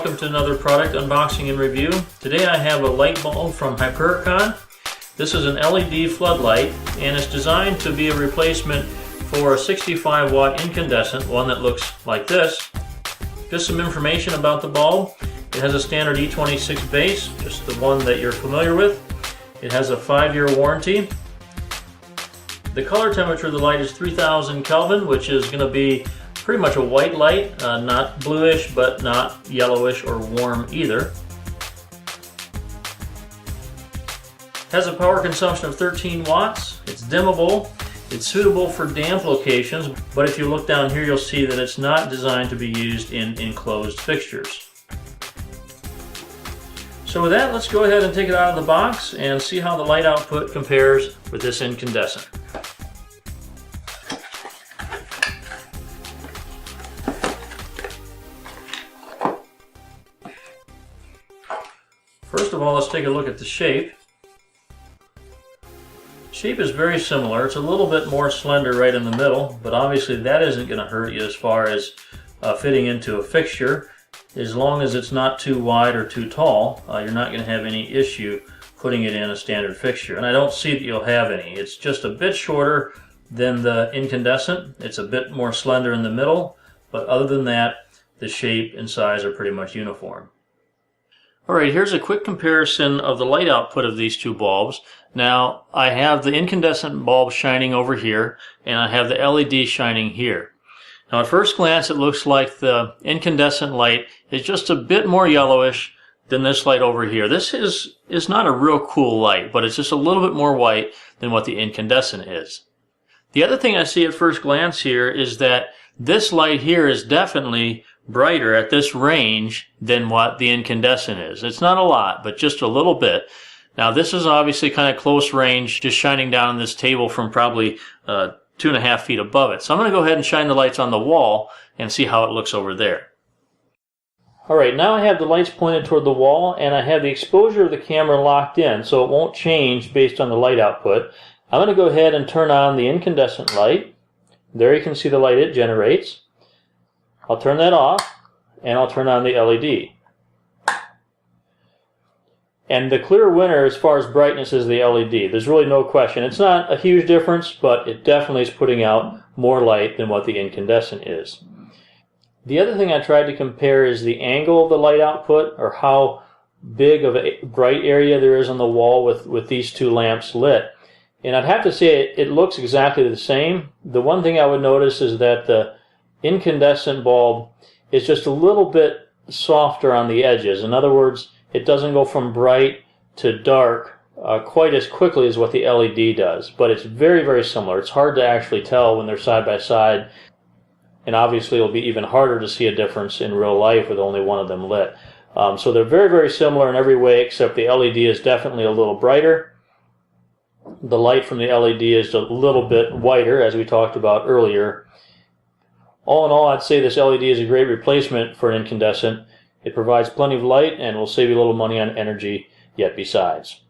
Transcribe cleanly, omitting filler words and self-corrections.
welcome to another product unboxing and review. Today I have a light bulb from Hyperikon. This is an LED floodlight and it's designed to be a replacement for a 65 watt incandescent, one that looks like this. Just some information about the bulb. It has a standard E26 base, just the one that you're familiar with. It has a 5-year warranty. The color temperature of the light is 3000 Kelvin, which is going to be pretty much a white light, not bluish but not yellowish or warm either. Has a power consumption of 13 watts. It's dimmable. It's suitable for damp locations, but if you look down here you'll see that it's not designed to be used in enclosed fixtures. So with that, let's go ahead and take it out of the box and see how the light output compares with this incandescent. First of all, let's take a look at the shape. Shape is very similar. It's a little bit more slender right in the middle, but obviously that isn't going to hurt you as far as fitting into a fixture. As long as it's not too wide or too tall, you're not going to have any issue putting it in a standard fixture. And I don't see that you'll have any. It's just a bit shorter than the incandescent. It's a bit more slender in the middle, but other than that, the shape and size are pretty much uniform. Alright, here's a quick comparison of the light output of these two bulbs. Now, I have the incandescent bulb shining over here, and I have the LED shining here. Now, at first glance, it looks like the incandescent light is just a bit more yellowish than this light over here. This is not a real cool light, but it's just a little bit more white than what the incandescent is. The other thing I see at first glance here is that this light here is definitely brighter at this range than what the incandescent is. It's not a lot, but just a little bit. Now this is obviously kind of close range, just shining down on this table from probably 2.5 feet above it. So I'm going to go ahead and shine the lights on the wall and see how it looks over there. Alright, now I have the lights pointed toward the wall and I have the exposure of the camera locked in so it won't change based on the light output. I'm going to go ahead and turn on the incandescent light. There you can see the light it generates. I'll turn that off and I'll turn on the LED. And the clear winner as far as brightness is the LED. There's really no question. It's not a huge difference, but it definitely is putting out more light than what the incandescent is. The other thing I tried to compare is the angle of the light output, or how big of a bright area there is on the wall with these two lamps lit. And I'd have to say it looks exactly the same. The one thing I would notice is that the incandescent bulb is just a little bit softer on the edges. In other words, it doesn't go from bright to dark quite as quickly as what the LED does, but it's very, very similar. It's hard to actually tell when they're side by side, and obviously it'll be even harder to see a difference in real life with only one of them lit. So they're very, very similar in every way, except the LED is definitely a little brighter. The light from the LED is a little bit whiter, as we talked about earlier. All in all, I'd say this LED is a great replacement for an incandescent. It provides plenty of light and will save you a little money on energy yet besides.